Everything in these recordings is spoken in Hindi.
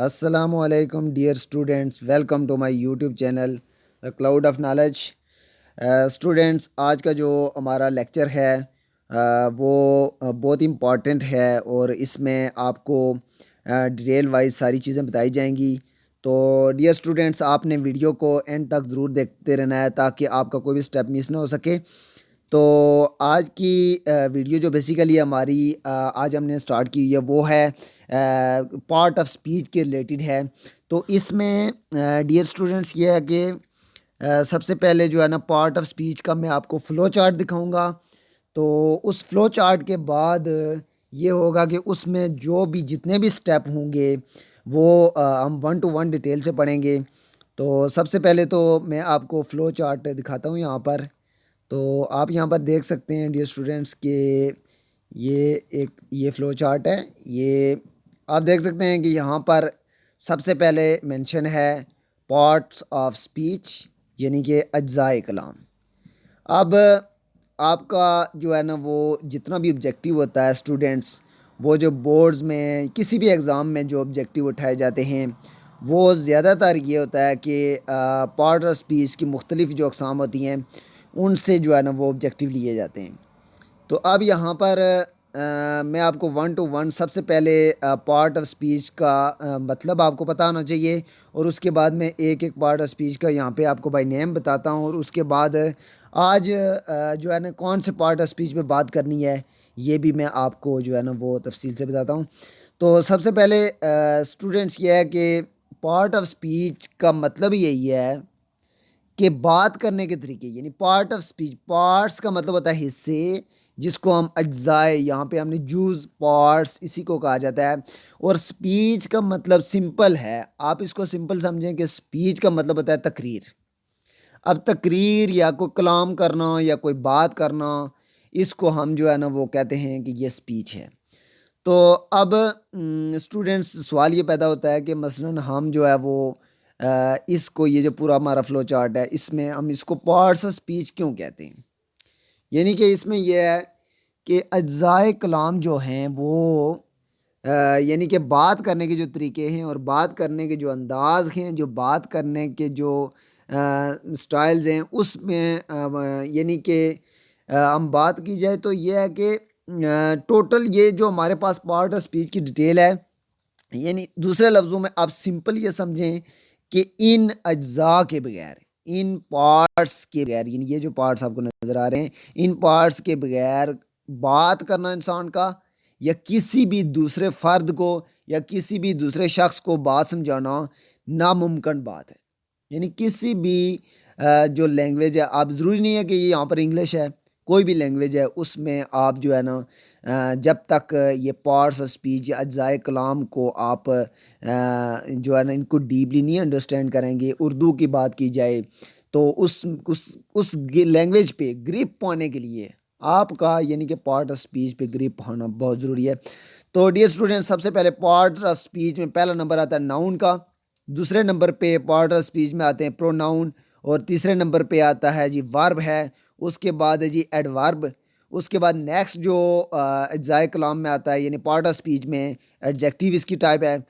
Assalamualaikum dear students, welcome to my YouTube channel The Cloud of Knowledge। Students आज का जो हमारा लेक्चर है वो बहुत इम्पॉर्टेंट है और इसमें आपको डिटेल वाइज सारी चीज़ें बताई जाएंगी। तो डियर स्टूडेंट्स, आपने वीडियो को एंड तक ज़रूर देखते रहना है ताकि आपका कोई भी स्टेप मिस ना हो सके। तो आज की वीडियो जो बेसिकली हमारी आज हमने स्टार्ट की है वो है पार्ट ऑफ स्पीच के रिलेटेड है। तो इसमें डियर स्टूडेंट्स ये है कि सबसे पहले जो है ना पार्ट ऑफ स्पीच का मैं आपको फ़्लो चार्ट दिखाऊंगा। तो उस फ़्लो चार्ट के बाद ये होगा कि उसमें जो भी जितने भी स्टेप होंगे वो हम 1 to 1 डिटेल से पढ़ेंगे। तो सबसे पहले तो मैं आपको फ़्लो चार्ट दिखाता हूँ यहाँ पर। तो आप यहाँ पर देख सकते हैं डियर स्टूडेंट्स के ये फ़्लो चार्ट है। ये आप देख सकते हैं कि यहाँ पर सबसे पहले मेंशन है पार्ट्स ऑफ स्पीच यानी कि अज्जाए कलाम। अब आपका जो है ना वो जितना भी ऑब्जेक्टिव होता है स्टूडेंट्स, वो जो बोर्ड्स में किसी भी एग्ज़ाम में जो ऑब्जेक्टिव उठाए जाते हैं वो ज़्यादातर ये होता है कि पार्ट ऑफ स्पीच की मुख्तलिफ जो अक़साम होती हैं उनसे जो है ना वो ऑब्जेक्टिव लिए जाते हैं। तो अब यहाँ पर मैं आपको 1 to 1 सबसे पहले पार्ट ऑफ स्पीच का मतलब आपको पता होना चाहिए और उसके बाद मैं एक एक पार्ट ऑफ स्पीच का यहाँ पे आपको बाय नेम बताता हूँ और उसके बाद आज जो है ना कौन से पार्ट ऑफ स्पीच पे बात करनी है ये भी मैं आपको जो है ना वो तफसील से बताता हूँ। तो सबसे पहले स्टूडेंट्स ये है कि पार्ट ऑफ स्पीच का मतलब यही है कि बात करने के तरीके, यानी पार्ट ऑफ स्पीच, पार्ट्स का मतलब होता है हिस्से, जिसको हम अज्जाए, यहाँ पे हमने जूज़ पार्ट्स इसी को कहा जाता है। और स्पीच का मतलब सिंपल है, आप इसको सिंपल समझें कि स्पीच का मतलब होता है तकरीर। अब तकरीर या कोई कलाम करना या कोई बात करना, इसको हम जो है ना वो कहते हैं कि ये स्पीच है। तो अब स्टूडेंट्स सवाल ये पैदा होता है कि मसलन हम जो है वो इसको, ये जो पूरा हमारा फ़्लो चार्ट है इसमें हम इसको पार्ट्स ऑफ स्पीच क्यों कहते हैं। यानी कि इसमें यह है कि अज्जाए कलाम जो हैं वो यानी कि बात करने के जो तरीके हैं और बात करने के जो अंदाज़ हैं, जो बात करने के जो स्टाइल्स हैं उसमें यानी कि हम बात की जाए तो ये है कि टोटल ये जो हमारे पास पार्ट ऑफ स्पीच की डिटेल है, यानी दूसरे लफ्ज़ों में आप सिंपल ये समझें कि इन अज्जा के बगैर, इन पार्ट्स के बगैर, यानी ये जो पार्ट्स आपको नज़र आ रहे हैं, इन पार्ट्स के बगैर बात करना इंसान का या किसी भी दूसरे फ़र्द को या किसी भी दूसरे शख्स को बात समझाना नामुमकिन बात है। यानी किसी भी जो लैंग्वेज है, आप ज़रूरी नहीं है कि ये यहाँ पर इंग्लिश है, कोई भी लैंग्वेज है उसमें आप जो है ना जब तक ये पार्ट्स ऑफ स्पीच या अज्जाए कलाम को आप जो है ना इनको डीपली नहीं अंडरस्टैंड करेंगे। उर्दू की बात की जाए तो उस लैंग्वेज पे ग्रिप पाने के लिए आपका यानी कि पार्ट ऑफ स्पीच पे ग्रिप होना बहुत ज़रूरी है। तो डियर स्टूडेंट, सबसे पहले पार्ट ऑफ स्पीच में पहला नंबर आता है नाउन का, दूसरे नंबर पे पार्ट ऑफ स्पीच में आते हैं प्रोनाउन और तीसरे नंबर पे आता है जी वर्ब है, उसके बाद है जी एडवर्ब, उसके बाद नेक्स्ट जो अज्जाए कलाम में आता है यानी पार्ट ऑफ स्पीच में एडजेक्टिव इसकी टाइप है।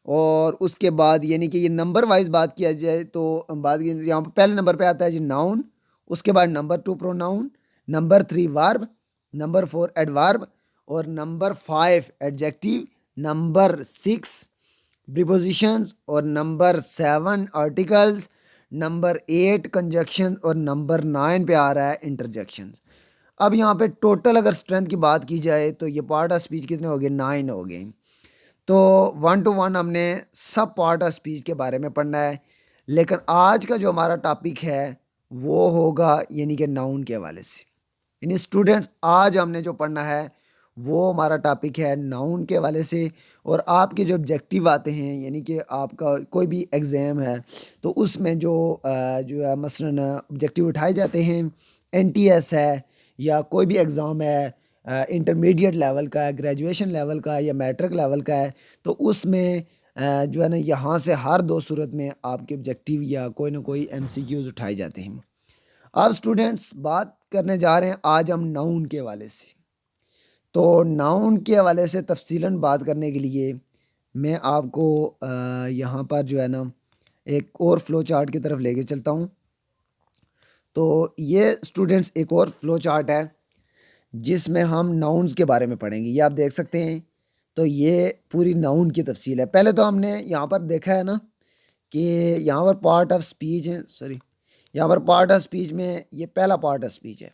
और उसके बाद यानी कि ये नंबर वाइज बात किया जाए तो बात यहाँ पर पहले नंबर पे आता है जी नाउन, उसके बाद number 2 pronoun, number 3 verb, number 4 adverb और नंबर 5 एडजेक्टिव, नंबर 6 प्रीपोजिशंस और नंबर 7 आर्टिकल्स, नंबर 8 कंजक्शन और नंबर 9 पे आ रहा है इंटरजेक्शंस। अब यहाँ पे टोटल अगर स्ट्रेंथ की बात की जाए तो ये पार्ट ऑफ स्पीच कितने हो गए, 9 हो गए। तो 1 to 1 हमने सब पार्ट ऑफ स्पीच के बारे में पढ़ना है, लेकिन आज का जो हमारा टॉपिक है वो होगा यानी कि नाउन के हवाले से। यानी स्टूडेंट्स आज हमने जो पढ़ना है वो हमारा टॉपिक है नाउन के हवाले से। और आपके जो ऑब्जेक्टिव आते हैं यानी कि आपका कोई भी एग्ज़ाम है तो उसमें जो है मसलन ऑब्जेक्टिव उठाए जाते हैं, एनटीएस है या कोई भी एग्ज़ाम है, इंटरमीडिएट लेवल का है, ग्रेजुएशन लेवल का है या मैट्रिक लेवल का है, तो उसमें जो है ना यहाँ से हर दो सूरत में आपके ऑब्जेक्टिव या कोई ना कोई एमसीक्यूज़ उठाए जाते हैं। अब स्टूडेंट्स बात करने जा रहे हैं आज हम नाउन के हवाले से। तो नाउन के हवाले से तफसीलन बात करने के लिए मैं आपको यहाँ पर जो है ना एक और फ्लो चार्ट की तरफ लेके चलता हूँ। तो ये स्टूडेंट्स एक और फ्लो चार्ट है जिसमें हम नाउन्स के बारे में पढ़ेंगे। ये आप देख सकते हैं। तो ये पूरी नाउन की तफसील है। पहले तो हमने यहाँ पर देखा है ना कि यहाँ पर पार्ट ऑफ स्पीच है, सॉरी, यहाँ पर पार्ट ऑफ स्पीच में ये पहला पार्ट ऑफ स्पीच है।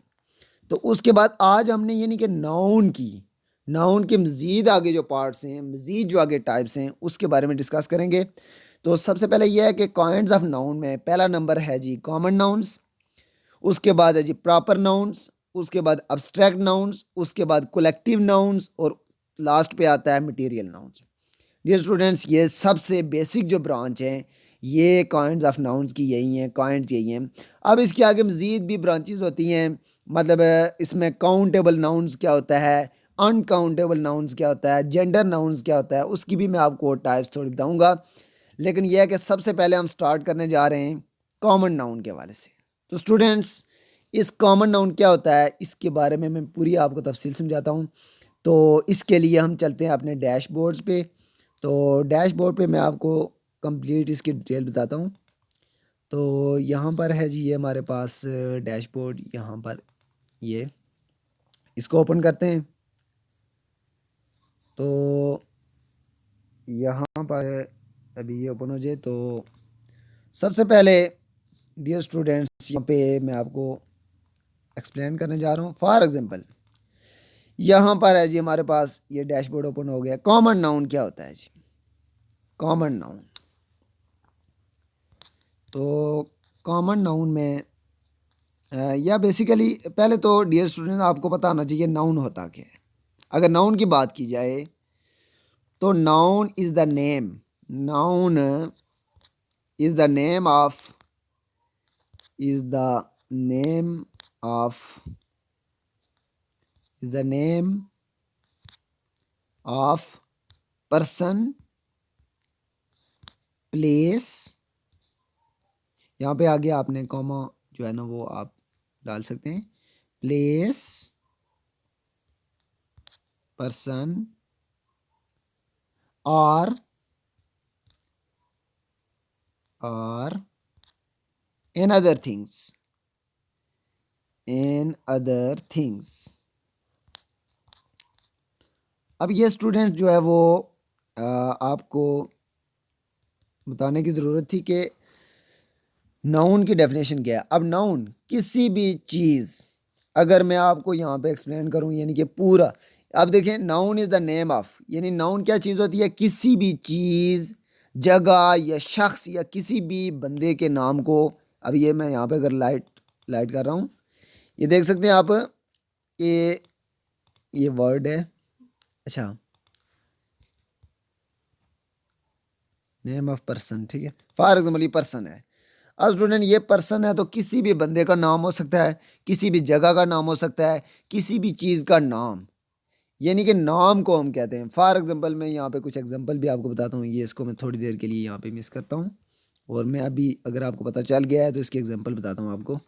तो उसके बाद आज हमने यानी कि नाउन के मज़ीद आगे जो पार्ट्स हैं, मज़ीद जो आगे टाइप्स हैं, उसके बारे में डिस्कस करेंगे। तो सबसे पहले यह है कि काइंड्स ऑफ नाउन में पहला नंबर है जी कॉमन नाउन्स, उसके बाद है जी प्रॉपर नाउन्स, उसके बाद अब्स्ट्रैक्ट नाउन्स, उसके बाद कलेक्टिव नाउन्स और लास्ट पे आता है मटेरियल नाउन्स। डियर स्टूडेंट्स, ये सबसे बेसिक जो ब्रांच हैं ये काइंड्स ऑफ नाउन्स की यही हैं, काइंड्स यही हैं। अब इसके आगे मज़ीद भी ब्रांचेस होती हैं, मतलब इसमें काउंटेबल नाउन्स क्या होता है, अनकाउंटेबल नाउन्स क्या होता है, जेंडर नाउन्स क्या होता है, उसकी भी मैं आपको टाइप्स थोड़ी बताऊँगा। लेकिन यह है कि सबसे पहले हम स्टार्ट करने जा रहे हैं कॉमन नाउन के हवाले से। तो स्टूडेंट्स, इस कॉमन नाउन क्या होता है इसके बारे में मैं पूरी आपको तफसील समझाता हूँ। तो इसके लिए हम चलते हैं अपने डैशबोर्ड्स पे। तो डैशबोर्ड पे मैं आपको कंप्लीट इसकी डिटेल बताता हूँ। तो यहाँ पर है जी ये हमारे पास डैशबोर्ड, यहाँ पर ये इसको ओपन करते हैं। तो यहाँ पर अभी ये ओपन हो जाए तो सबसे पहले डियर स्टूडेंट्स यहाँ पे मैं आपको एक्सप्लेन करने जा रहा हूँ। फॉर एग्जांपल यहाँ पर है जी हमारे पास ये डैशबोर्ड ओपन हो गया। कॉमन नाउन क्या होता है जी? कॉमन नाउन, तो कॉमन नाउन में या बेसिकली पहले तो डियर स्टूडेंट आपको पता होना चाहिए नाउन होता क्या है। अगर नाउन की बात की जाए तो noun is the name, noun is the name of, is the name of, is the name of person, place, यहाँ पे आगे आपने कॉमा जो है ना वो आप डाल सकते हैं, प्लेस, पर्सन और in other things, in other things. अब ये स्टूडेंट जो है वो आपको बताने की ज़रूरत थी कि नाउन की डेफिनेशन क्या है। अब नाउन किसी भी चीज़, अगर मैं आपको यहाँ पे एक्सप्लेन करूँ यानी कि पूरा, अब देखें noun is the name of, यानी नाउन क्या चीज़ होती है? किसी भी चीज़, जगह या शख्स या किसी भी बंदे के नाम को। अब ये मैं यहाँ पे अगर लाइट कर रहा हूँ, ये देख सकते हैं आप, ये वर्ड है, अच्छा, नेम ऑफ पर्सन, ठीक है। फॉर एग्जाम्पल ये पर्सन है। अब स्टूडेंट ये पर्सन है तो किसी भी बंदे का नाम हो सकता है, किसी भी जगह का नाम हो सकता है, किसी भी चीज़ का नाम, यानी कि नाम को हम कहते हैं। फॉर एग्जांपल मैं यहाँ पे कुछ एग्जांपल भी आपको बताता हूँ। ये इसको मैं थोड़ी देर के लिए यहाँ पे मिस करता हूँ और मैं अभी अगर आपको पता चल गया है तो इसके एग्जांपल बताता हूँ आपको।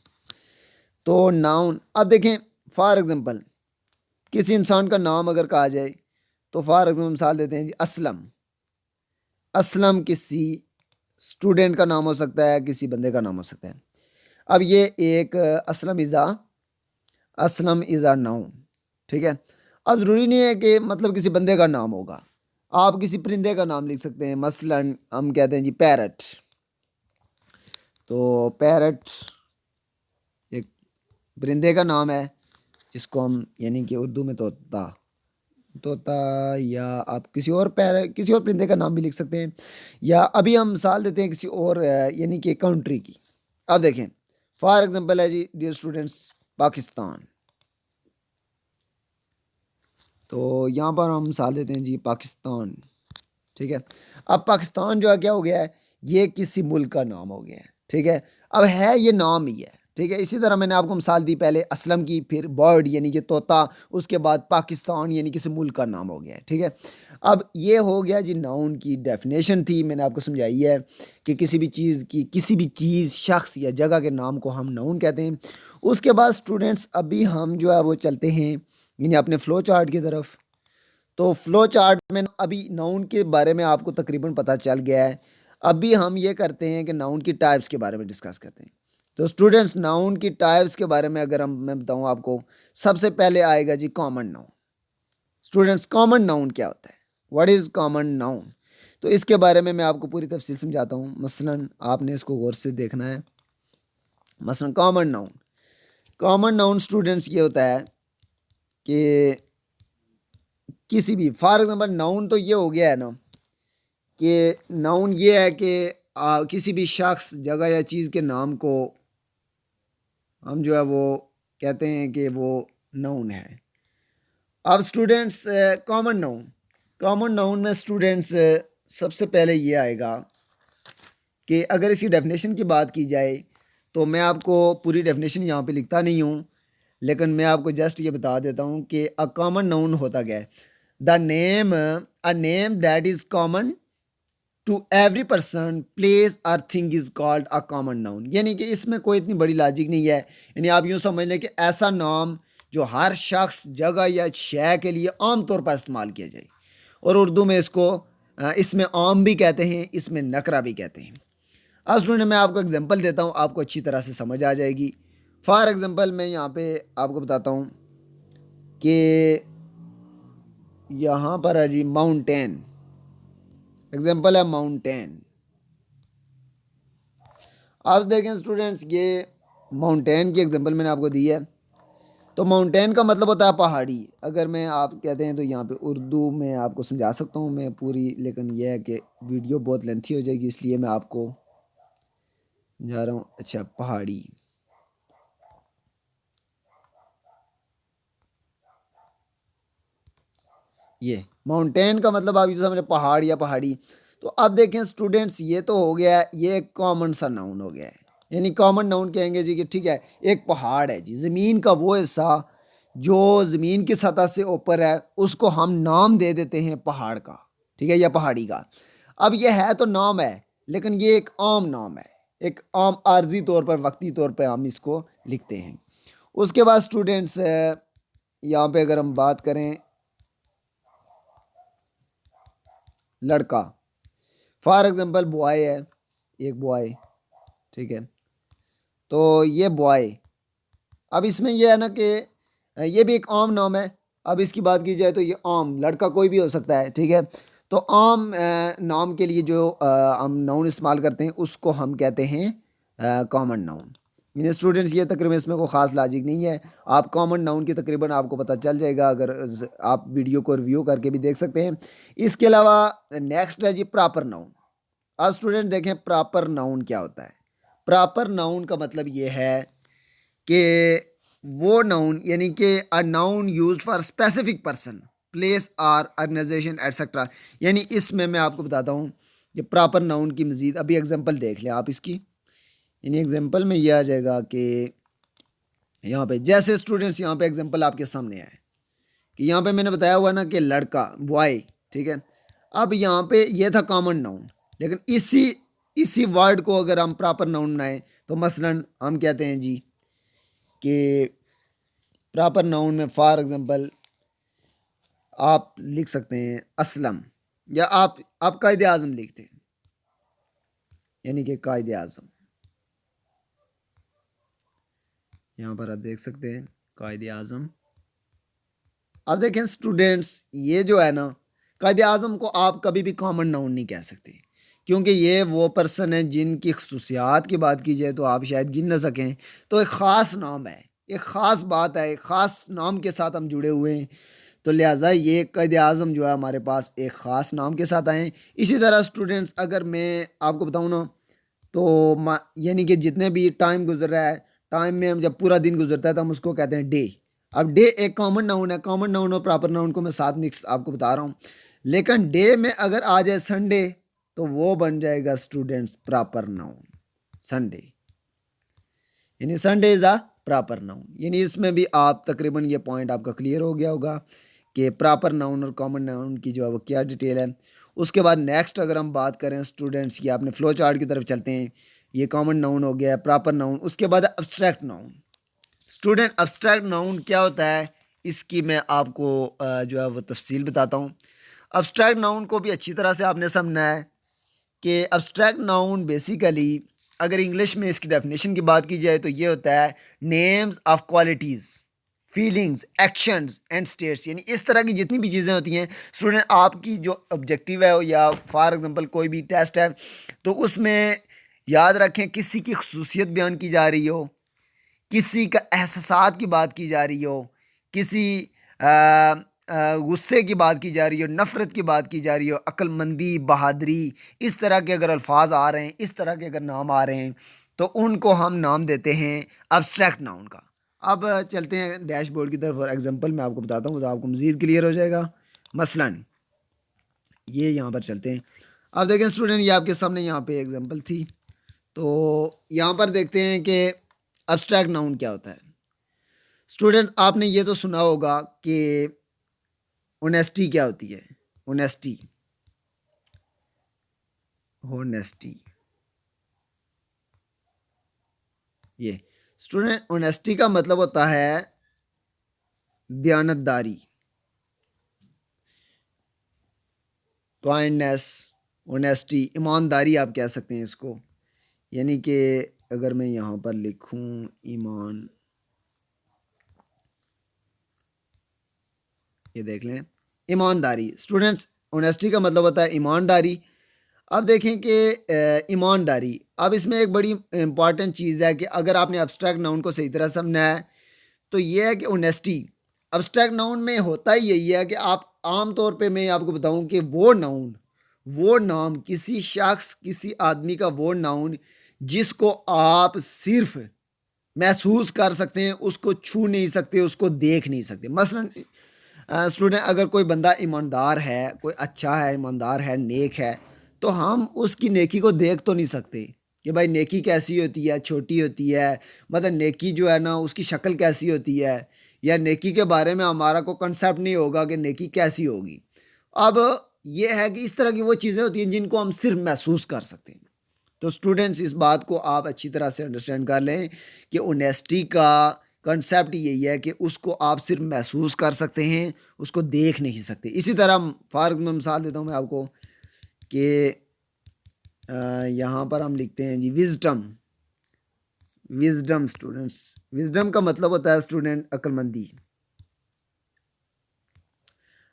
तो नाउन, अब देखें फॉर एग्जांपल किसी इंसान का नाम अगर कहा जाए तो फॉर एग्जांपल मिसाल देते हैं जी असलम। असलम किसी स्टूडेंट का नाम हो सकता है, किसी बंदे का नाम हो सकता है। अब ये एक असलम इज़ आ नाउन, ठीक है। अब ज़रूरी नहीं है कि मतलब किसी बंदे का नाम होगा, आप किसी परिंदे का नाम लिख सकते हैं। मसलन हम कहते हैं जी पैरट, तो पैरट एक परिंदे का नाम है जिसको हम यानी कि उर्दू में तोता, या आप किसी और परिंदे का नाम भी लिख सकते हैं। या अभी हम मिसाल देते हैं किसी और यानी कि कंट्री की। अब देखें फॉर एग्जांपल है जी डियर स्टूडेंट्स पाकिस्तान। तो यहाँ पर हम मिसाल देते हैं जी पाकिस्तान, ठीक है। अब पाकिस्तान जो है क्या हो गया है? ये किसी मुल्क का नाम हो गया है, ठीक है। अब है ये नाम ही है, ठीक है। इसी तरह मैंने आपको मिसाल दी पहले असलम की, फिर बर्ड यानी कि तोता, उसके बाद पाकिस्तान यानी किसी मुल्क का नाम हो गया है, ठीक है। अब ये हो गया जी नाउन की डेफिनेशन थी, मैंने आपको समझाई है कि किसी भी चीज़ की, किसी भी चीज़, शख्स या जगह के नाम को हम नाउन कहते हैं। उसके बाद स्टूडेंट्स अभी हम जो है वो चलते हैं यानी अपने फ़्लो चार्ट की तरफ। तो फ्लो चार्ट में अभी नाउन के बारे में आपको तकरीबन पता चल गया है। अभी हम ये करते हैं कि नाउन की टाइप्स के बारे में डिस्कस करते हैं। तो स्टूडेंट्स, नाउन की टाइप्स के बारे में अगर मैं बताऊं आपको, सबसे पहले आएगा जी common noun. Students, common noun क्या होता है? What is common noun? तो इसके बारे में मैं आपको पूरी तफसील समझाता हूँ। मसलन आपने इसको गौर से देखना है। मसलन कॉमन नाउन स्टूडेंट्स ये होता है कि किसी भी, फॉर एग्जांपल नाउन तो ये हो गया है ना कि नाउन ये है कि किसी भी शख्स, जगह या चीज़ के नाम को हम जो है वो कहते हैं कि वो नाउन है। अब स्टूडेंट्स, कॉमन नाउन में स्टूडेंट्स सबसे पहले ये आएगा कि अगर इसकी डेफिनेशन की बात की जाए तो मैं आपको पूरी डेफिनेशन यहाँ पे लिखता नहीं हूँ, लेकिन मैं आपको जस्ट ये बता देता हूँ कि अ कॉमन नाउन होता क्या है। The name, a name that is common to every person, place और thing is called a common noun. यानी कि इसमें कोई इतनी बड़ी लॉजिक नहीं है। यानी आप यूँ समझ लें कि ऐसा नाम जो हर शख्स, जगह या शय के लिए आम तौर पर इस्तेमाल किया जाए। और उर्दू में इसको इसमें आम भी कहते हैं, इसमें नकरा भी कहते हैं। अब स्टूडेंट, मैं आपको एग्जांपल देता हूँ, आपको अच्छी तरह से समझ आ जाएगी। फॉर एग्जांपल मैं यहाँ पे आपको बताता हूँ कि यहाँ पर है जी माउंटेन। एग्जांपल है माउंटेन। आप देखें स्टूडेंट्स, ये माउंटेन की एग्जांपल मैंने आपको दी है। तो माउंटेन का मतलब होता है पहाड़ी। अगर मैं आप कहते हैं तो यहाँ पे उर्दू में आपको समझा सकता हूँ मैं पूरी, लेकिन यह है कि वीडियो बहुत लेंथी हो जाएगी, इसलिए मैं आपको जा रहा हूँ। अच्छा, पहाड़ी। ये माउंटेन का मतलब आप ये समझे पहाड़ या पहाड़ी। तो अब देखें स्टूडेंट्स, ये तो हो गया है, ये एक कॉमन सा नाउन हो गया है। यानी कॉमन नाउन कहेंगे जी कि ठीक है, एक पहाड़ है जी, ज़मीन का वो हिस्सा जो ज़मीन की सतह से ऊपर है, उसको हम नाम दे देते हैं पहाड़ का, ठीक है, या पहाड़ी का। अब ये है तो नाम है, लेकिन ये एक आम नाम है, एक आम आर्जी तौर पर, वक्ती तौर पर हम इसको लिखते हैं। उसके बाद स्टूडेंट्स, यहाँ पे अगर हम बात करें लड़का, फॉर एग्जांपल बॉय है, एक बॉय, ठीक है। तो ये बॉय, अब इसमें यह है ना कि ये भी एक आम नाम है। अब इसकी बात की जाए तो ये आम लड़का कोई भी हो सकता है, ठीक है। तो आम नाम के लिए जो हम नाउन इस्तेमाल करते हैं उसको हम कहते हैं कॉमन नाउन। यानी स्टूडेंट्स, ये तकरीबन इसमें कोई ख़ास लॉजिक नहीं है। आप कॉमन नाउन की तकरीबन आपको पता चल जाएगा, अगर आप वीडियो को रिव्यू करके भी देख सकते हैं। इसके अलावा नेक्स्ट है जी प्रॉपर नाउन। अब स्टूडेंट देखें प्रॉपर नाउन क्या होता है। प्रॉपर नाउन का मतलब ये है कि वो नाउन, यानी कि a noun used for specific person, place और ऑर्गेनाइजेशन एटसेट्रा। यानी इसमें मैं आपको बताता हूँ कि प्रॉपर नाउन की मज़ीद अभी एग्जांपल देख लें आप इसकी। यानी एग्जांपल में ये आ जाएगा कि यहाँ पे जैसे स्टूडेंट्स, यहाँ पे एग्जांपल आपके सामने है कि यहाँ पे मैंने बताया हुआ ना कि लड़का, बॉय, ठीक है। अब यहाँ पे ये था कॉमन नाउन, लेकिन इसी इसी वर्ड को अगर हम प्रॉपर नाउन बनाएं तो मसलन हम कहते हैं जी कि प्रॉपर नाउन में फॉर एग्जांपल आप लिख सकते हैं असलम, या आप कायद आज़म लिखते हैं, यानी कि कायद आज़म। यहाँ पर आप देख सकते हैं कायद आज़म। अब देखें स्टूडेंट्स, ये जो है ना, कायद आज़म को आप कभी भी कॉमन नाउन नहीं कह सकते, क्योंकि ये वो पर्सन है जिनकी खसूसियात की बात की जाए तो आप शायद गिन ना सकें। तो एक ख़ास नाम है, एक ख़ास बात है, एक ख़ास नाम के साथ हम जुड़े हुए हैं। तो लिहाजा ये कायद आज़म जो है हमारे पास एक ख़ास नाम के साथ आए हैं। इसी तरह स्टूडेंट्स, अगर मैं आपको बताऊँ ना, तो यानी कि जितने भी टाइम गुजर रहा है, टाइम में हम जब पूरा दिन गुजरता है तो हम उसको कहते हैं डे। अब डे एक कॉमन नाउन है। कॉमन नाउन और प्रॉपर नाउन को मैं साथ मिक्स आपको बता रहा हूँ। लेकिन डे में अगर आ जाए संडे तो वो बन जाएगा स्टूडेंट्स प्रॉपर नाउन, संडे। यानी Sunday is a proper noun. यानी इसमें भी आप तकरीबन ये पॉइंट आपका क्लियर हो गया होगा कि प्रॉपर नाउन और कॉमन नाउन की जो है वो क्या डिटेल है। उसके बाद नेक्स्ट अगर हम बात करें स्टूडेंट्स की, आपने फ्लो चार्ट की तरफ चलते हैं। ये कॉमन नाउन हो गया, प्रॉपर नाउन। उसके बाद abstract noun. Student, abstract noun क्या होता है इसकी मैं आपको जो है वो तफसील बताता हूँ। अब्स्ट्रैक्ट नाउन को भी अच्छी तरह से आपने समझना है कि अब्स्ट्रैक्ट नाउन बेसिकली अगर इंग्लिश में इसकी डेफिनेशन की बात की जाए तो ये होता है names of qualities, feelings, actions and states, यानी इस तरह की जितनी भी चीज़ें होती हैं स्टूडेंट, आपकी जो ऑब्जेक्टिव है या फॉर एग्जांपल कोई भी टेस्ट है तो उसमें याद रखें किसी की खसूसियत बयान की जा रही हो, किसी का एहसासात की बात की जा रही हो, किसी गुस्से की बात की जा रही हो, नफ़रत की बात की जा रही हो, अक्लमंदी, बहादुरी, इस तरह के अगर अल्फाज आ रहे हैं, इस तरह के अगर नाम आ रहे हैं तो उनको हम नाम देते हैं अब्स्ट्रैक्ट नाउन का। अब चलते हैं डैशबोर्ड की तरफ और एग्जांपल मैं आपको बताता हूँ तो आपको मज़ीद क्लियर हो जाएगा। मसलन ये यहाँ पर चलते हैं। अब देखें स्टूडेंट, ये आपके सामने यहाँ पे एग्जांपल थी, तो यहाँ पर देखते हैं कि अब्स्ट्रैक्ट नाउन क्या होता है। स्टूडेंट, आपने ये तो सुना होगा कि ऑनेस्टी क्या होती है। ऑनेस्टी, होनेस्टी, ये स्टूडेंट ऑनेस्टी का मतलब होता है दयानतदारी, काइंडनेस, ऑनेस्टी, ईमानदारी आप कह सकते हैं इसको। यानी कि अगर मैं यहाँ पर लिखूँ ईमान, ये देख लें ईमानदारी। स्टूडेंट्स, ऑनेस्टी का मतलब होता है ईमानदारी। अब देखें कि ईमानदारी, अब इसमें एक बड़ी इंपॉर्टेंट चीज़ है कि अगर आपने अब्स्ट्रैक्ट नाउन को सही तरह समझना है तो ये है कि ऑनेस्टी अब्स्ट्रैक्ट नाउन में होता ही यही है कि आप आम तौर पे मैं आपको बताऊं कि वो नाउन, वो नाम, किसी शख्स, किसी आदमी का वो नाउन जिसको आप सिर्फ महसूस कर सकते हैं, उसको छू नहीं सकते, उसको देख नहीं सकते। मसलन स्टूडेंट, अगर कोई बंदा ईमानदार है, कोई अच्छा है, ईमानदार है, नेक है, तो हम उसकी नेकी को देख तो नहीं सकते कि भाई नेकी कैसी होती है, छोटी होती है, मतलब नेकी जो है ना उसकी शक्ल कैसी होती है, या नेकी के बारे में हमारा कोई कंसेप्ट नहीं होगा कि नेकी कैसी होगी। अब ये है कि इस तरह की वो चीज़ें होती हैं जिनको हम सिर्फ महसूस कर सकते हैं। तो स्टूडेंट्स, इस बात को आप अच्छी तरह से अंडरस्टैंड कर लें कि ऑनेस्टी का कंसेप्ट यही है कि उसको आप सिर्फ महसूस कर सकते हैं, उसको देख नहीं सकते। इसी तरह फॉर मैं मिसाल देता हूँ मैं आपको कि यहाँ पर हम लिखते हैं जी विजडम। विजडम स्टूडेंट्स, विजडम का मतलब होता है स्टूडेंट अक्लमंदी,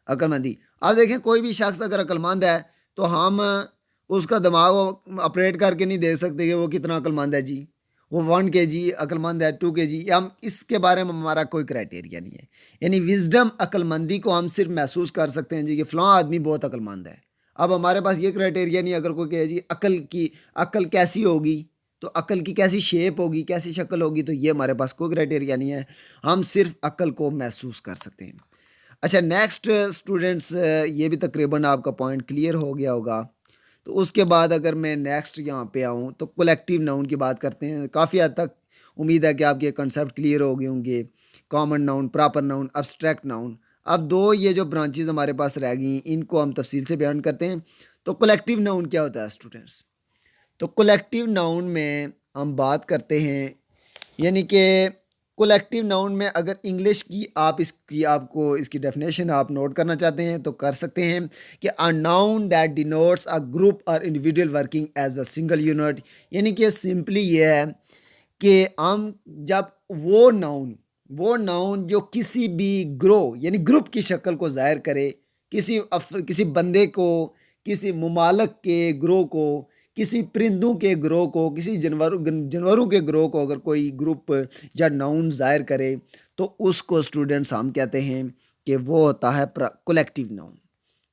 अक्लमंदी। अब देखें कोई भी शख्स अगर अक्लमंद है तो हम उसका दिमाग ऑपरेट करके नहीं देख सकते कि वो कितना अक्लमंद है जी, वो 1 kg अक्लमंद है, 2 kg, हम इसके बारे में हमारा कोई क्राइटेरिया नहीं है। यानी विजडम, अक्लमंदी को हम सिर्फ महसूस कर सकते हैं जी कि फ़लाँ आदमी बहुत अक्लमंद है। अब हमारे पास ये क्राइटेरिया नहीं, अगर कोई कहे जी अक्ल कैसी होगी, तो अक्ल की कैसी शेप होगी, कैसी शक्ल होगी, तो ये हमारे पास कोई क्राइटेरिया नहीं है। हम सिर्फ अक्ल को महसूस कर सकते हैं। अच्छा, नेक्स्ट स्टूडेंट्स, ये भी तकरीबन आपका पॉइंट क्लियर हो गया होगा। तो उसके बाद अगर मैं नेक्स्ट यहाँ पे आऊँ तो कलेक्टिव नाउन की बात करते हैं। काफ़ी हद तक उम्मीद है कि आपके कंसेप्ट क्लियर हो गए होंगे। Common noun, proper noun, abstract noun. अब दो ये जो ब्रांचेज हमारे पास रह गई, इनको हम तफसील से बयान करते हैं। तो कलेक्टिव नाउन क्या होता है स्टूडेंट्स? तो कलेक्टिव नाउन में हम बात करते हैं, यानी कि कलेक्टिव नाउन में अगर इंग्लिश की आप इसकी आपको इसकी डेफिनेशन आप नोट करना चाहते हैं तो कर सकते हैं कि a noun that denotes a group और individual working as a single unit. यानी कि सिंपली ये है कि हम जब वो नाउन जो किसी भी यानी ग्रुप की शक्ल को ज़ाहिर करे, किसी बंदे को, किसी ममालक के ग्रोह को, किसी परिंदों के ग्रोह को, किसी जानवरों के ग्रोह को अगर कोई ग्रुप या नाउन ज़ाहिर करे तो उसको स्टूडेंट्स हम कहते हैं कि वो होता है कलेक्टिव नाउन।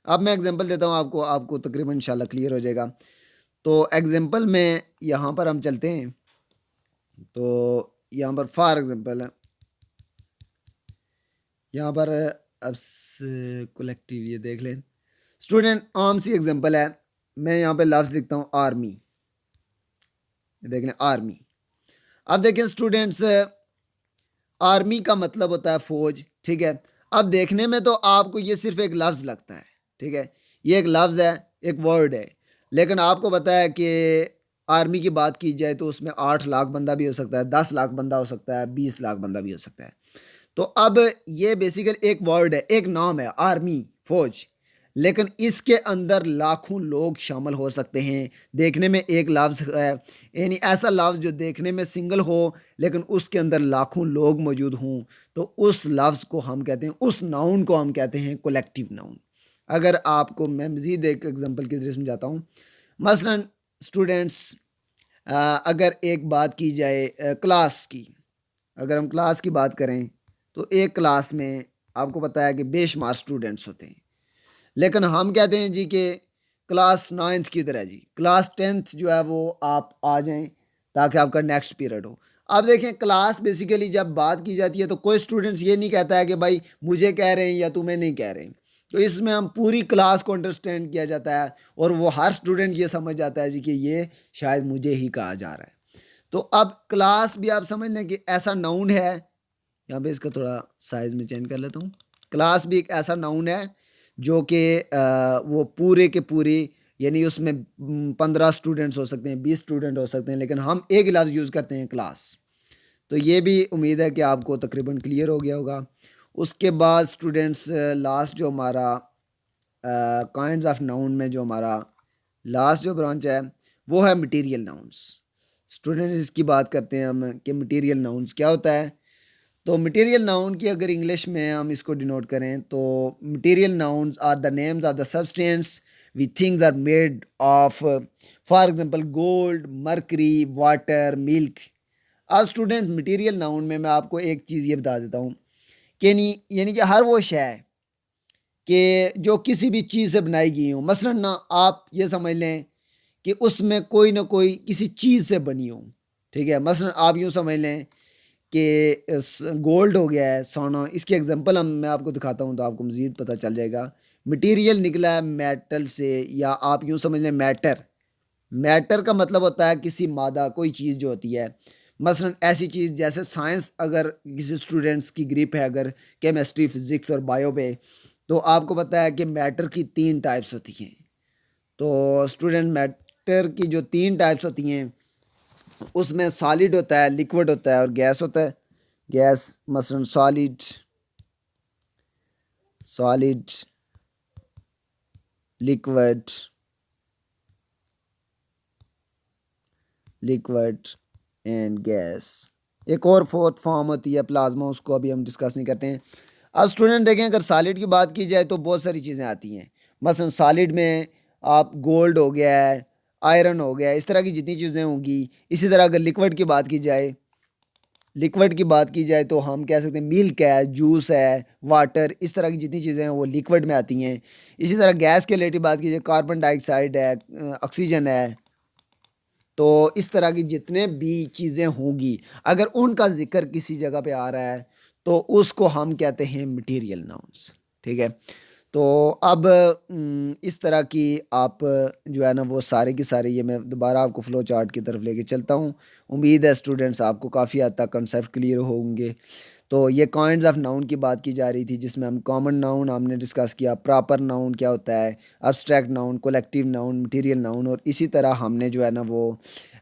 अब मैं एग्जांपल देता हूँ आपको, आपको तकरीबन इंशाल्लाह क्लियर हो जाएगा। तो एग्जांपल में यहाँ पर हम चलते हैं। तो यहाँ पर फॉर एग्जांपल है, यहाँ पर अब कलेक्टिव, ये देख लें स्टूडेंट, आम सी एग्जांपल है। मैं यहाँ पे लफ्ज़ लिखता हूँ आर्मी, देख लें आर्मी। अब देखें स्टूडेंट्स, आर्मी का मतलब होता है फौज, ठीक है। अब देखने में तो आपको ये सिर्फ एक लफ्ज़ लगता है, ठीक है, ये एक लफ्ज़ है, एक वर्ड है, लेकिन आपको पता है कि आर्मी की बात की जाए तो उसमें 8 लाख बंदा भी हो सकता है, 10 लाख बंदा हो सकता है, 20 लाख बंदा भी हो सकता है। तो अब ये बेसिकली एक वर्ड है, एक नाम है, आर्मी, फौज, लेकिन इसके अंदर लाखों लोग शामिल हो सकते हैं। देखने में एक लफ्ज़ है, यानी ऐसा लफ्ज़ जो देखने में सिंगल हो लेकिन उसके अंदर लाखों लोग मौजूद हों, तो उस लफ्ज़ को हम कहते हैं, उस नाउन को हम कहते हैं कलेक्टिव नाउन। अगर आपको मैं मज़ीद एक एग्जांपल के ज़रिए समझाता हूँ। मसलन स्टूडेंट्स, अगर एक बात की जाए क्लास की, अगर हम क्लास की बात करें तो एक क्लास में आपको पता है कि बेशुमार स्टूडेंट्स होते हैं, लेकिन हम कहते हैं जी कि क्लास 9th की तरह जी क्लास 10th जो है वो आप आ जाएं ताकि आपका नेक्स्ट पीरियड हो। अब देखें, क्लास बेसिकली जब बात की जाती है तो कोई स्टूडेंट्स ये नहीं कहता है कि भाई मुझे कह रहे हैं या तुम्हें नहीं कह रहे हैं। तो इसमें हम पूरी क्लास को अंडरस्टैंड किया जाता है और वो हर स्टूडेंट ये समझ जाता है जी कि ये शायद मुझे ही कहा जा रहा है। तो अब क्लास भी आप समझ लें कि ऐसा नाउन है, यहाँ पे इसका थोड़ा साइज़ में चेंज कर लेता हूँ। क्लास भी एक ऐसा नाउन है जो कि वो पूरे के पूरे, यानी उसमें 15 स्टूडेंट्स हो सकते हैं, 20 स्टूडेंट हो सकते हैं, लेकिन हम एक लफ्ज़ यूज़ करते हैं क्लास। तो ये भी उम्मीद है कि आपको तकरीबन क्लियर हो गया होगा। उसके बाद स्टूडेंट्स, लास्ट जो हमारा काइंड्स ऑफ नाउन में जो हमारा लास्ट जो ब्रांच है वो है मटेरियल नाउन्स। स्टूडेंट्स, इसकी बात करते हैं हम कि मटेरियल नाउन्स क्या होता है। तो मटेरियल नाउन की अगर इंग्लिश में हम इसको डिनोट करें तो material nouns are the names of the substance we things are made of, for example gold, mercury, water, milk. अब स्टूडेंट, मटेरियल नाउन में मैं आपको एक चीज़ ये बता देता हूँ कि नहीं, यानी कि हर वो शय कि जो किसी भी चीज़ से बनाई गई हो। मसलन ना आप ये समझ लें कि उसमें कोई ना कोई किसी चीज़ से बनी हो, ठीक है। मसलन आप यूँ समझ लें कि गोल्ड हो गया है, सोना। इसकी एग्जांपल मैं आपको दिखाता हूँ तो आपको मज़ीद पता चल जाएगा। मटेरियल निकला है मेटल से, या आप यूँ समझ लें मैटर। मैटर का मतलब होता है किसी मादा, कोई चीज़ जो होती है। मसलन ऐसी चीज़ जैसे साइंस, अगर किसी स्टूडेंट्स की ग्रिप है अगर केमिस्ट्री, फिज़िक्स और बायो पे, तो आपको पता है कि मैटर की 3 टाइप्स होती हैं। तो स्टूडेंट, मैटर की जो 3 टाइप्स होती हैं उसमें सॉलिड होता है, लिक्विड होता है और गैस होता है। गैस, मसलन solid, solid, liquid, liquid and gas. एक और फोर्थ फॉर्म होती है प्लाज्मा, उसको अभी हम डिस्कस नहीं करते हैं। अब स्टूडेंट देखें, अगर सॉलिड की बात की जाए तो बहुत सारी चीज़ें आती हैं। मसलन सॉलिड में आप गोल्ड हो गया है, आयरन हो गया है, इस तरह की जितनी चीज़ें होंगी। इसी तरह अगर लिक्विड की बात की जाए, लिक्विड की बात की जाए तो हम कह सकते हैं मिल्क है, जूस है, वाटर, इस तरह की जितनी चीज़ें हैं वो लिक्विड में आती हैं। इसी तरह गैस के रिलेटिव बात की जाए, कार्बन डाइऑक्साइड है, ऑक्सीजन है। तो इस तरह की जितने भी चीज़ें होंगी, अगर उनका ज़िक्र किसी जगह पे आ रहा है तो उसको हम कहते हैं मटेरियल नाउन्स, ठीक है। तो अब इस तरह की आप जो है ना वो सारे के सारे, ये मैं दोबारा आपको फ़्लो चार्ट की तरफ लेके चलता हूँ। उम्मीद है स्टूडेंट्स आपको काफ़ी हद तक कंसेप्ट क्लियर होंगे। तो ये काइंड्स ऑफ नाउन की बात की जा रही थी जिसमें हम कॉमन नाउन हमने डिस्कस किया, प्रॉपर नाउन क्या होता है, abstract noun, collective noun, material noun, और इसी तरह हमने जो है ना वो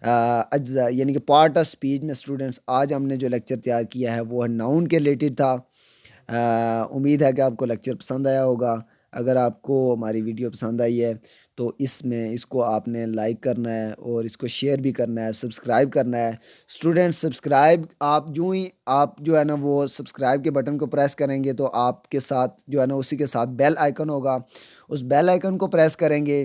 अज्जा यानी कि पार्ट ऑफ स्पीच में स्टूडेंट्स आज हमने जो लेक्चर तैयार किया है वो नाउन के रिलेटेड था। उम्मीद है कि आपको लेक्चर पसंद आया होगा। अगर आपको हमारी वीडियो पसंद आई है तो इसको आपने लाइक करना है और इसको शेयर भी करना है, सब्सक्राइब करना है। स्टूडेंट्स, सब्सक्राइब आप जो ही आप जो है ना वो सब्सक्राइब के बटन को प्रेस करेंगे तो आपके साथ जो है ना उसी के साथ बेल आइकन होगा, उस बेल आइकन को प्रेस करेंगे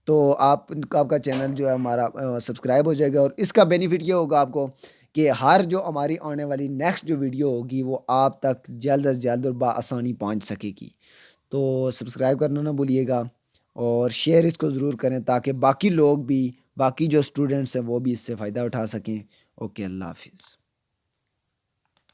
तो आपका चैनल जो है हमारा सब्सक्राइब हो जाएगा। और इसका बेनिफिट ये होगा आपको कि हर जो हमारी आने वाली नेक्स्ट जो वीडियो होगी वो आप तक जल्द अज जल्द और बआसानी पहुंच सकेगी। तो सब्सक्राइब करना ना भूलिएगा और शेयर इसको ज़रूर करें ताकि बाकी लोग भी, बाकी जो स्टूडेंट्स हैं वो भी इससे फ़ायदा उठा सकें। ओके, अल्लाह हाफिज़।